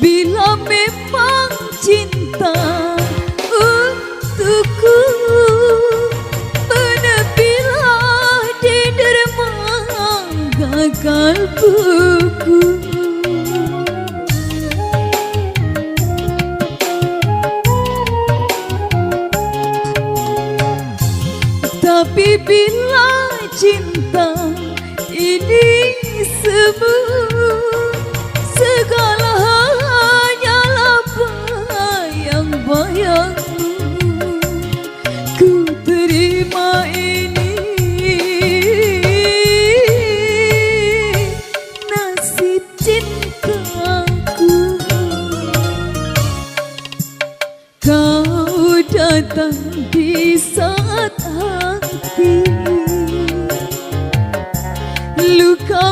Bila memang cinta untukku, menepilah di dermaga kalbuku. Tapi bila cinta ini semu, segala hanyalah bayang-bayangmu. Ku terima ini, nasib cintaku. Kau datang di saat hati luka